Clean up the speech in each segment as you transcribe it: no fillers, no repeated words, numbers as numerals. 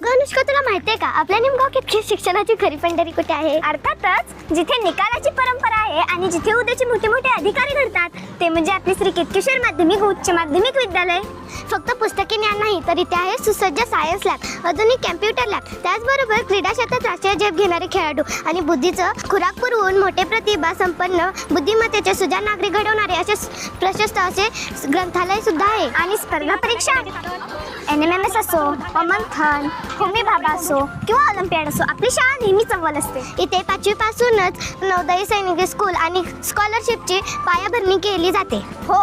अनुष्का, तुला माहितीये का आपल्या निमगाव शिक्षणाची खरी पंढरी कुठे आहे? अर्थातच जिथे निकालाची परंपरा आहे आणि जिथे उद्याचे मोठे मोठे अधिकारी घडतात ते म्हणजे आपले श्री केतकेश्वर माध्यमिक उच्च माध्यमिक विद्यालय. फक्त पुस्तकी ज्ञान नाही तर इथे आहे सुसज्ज सायन्स लॅब, आधुनिक कॅम्प्युटर लॅब, त्याचबरोबर क्रीडा क्षेत्रात राष्ट्रीय झेप घेणारे खेळाडू आणि बुद्धीचं खुराक पुरवून मोठे प्रतिभा संपन्न बुद्धिमत्तेचे सुजाण नागरिक घडवणारे असे प्रशस्त असे ग्रंथालय सुद्धा आहे. आणि स्पर्धा परीक्षा NMMS असो, मंथन, होमी भाभा असो किंवा ऑलिम्पियाड असो, आपली शाळा नेहमीच अव्वल असते. इथे 5वी पासूनच नवोदय सैनिक स्कूल आणि स्कॉलरशिपची पायाभरणी केली जाते. हो,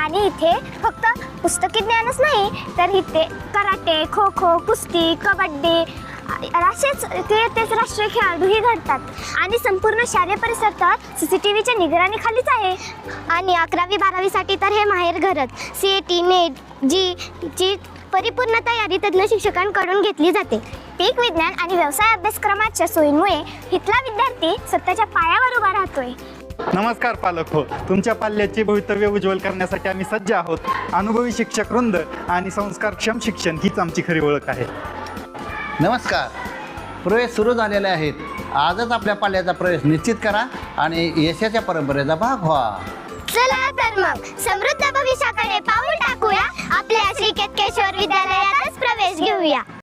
आणि इथे फक्त पुस्तकी ज्ञानच नाही तर इथे कराटे, खो खो, कुस्ती, कबड्डी तेच राष्ट्रीय खेळाडूही घडतात. आणि संपूर्ण शालेय परिसर तर CCTVच्या निगराणीखालीच आहे. आणि 11वी 12वी साठी तर हे माहेर घरच. CET, NET, ची परिपूर्ण तयारी तज्ञ शिक्षकांकडून घेतली जाते. पीक विज्ञान आणि व्यवसाय अभ्यासक्रमाच्या सोयींमुळे इथला विद्यार्थी स्वतःच्या पायावर उभा राहतोय. नमस्कार पालक हो, तुमच्या पाल्याचे भवितव्य उज्ज्वल करण्यासाठी आम्ही सज्ज आहोत. अनुभवी शिक्षक वृंद आणि संस्कारक्षम शिक्षण हीच आमची खरी ओळख आहे. नमस्कार, प्रवेश सुरू झालेले आहेत. आजच आपल्या पाल्याचा प्रवेश निश्चित करा आणि यशाच्या परंपरेचा भाग व्हा. चला तर मग समृद्ध भविष्याकडे पाऊल टाकूया. आपल्या श्री केतकेश्वर विद्यालयातच प्रवेश घेऊया.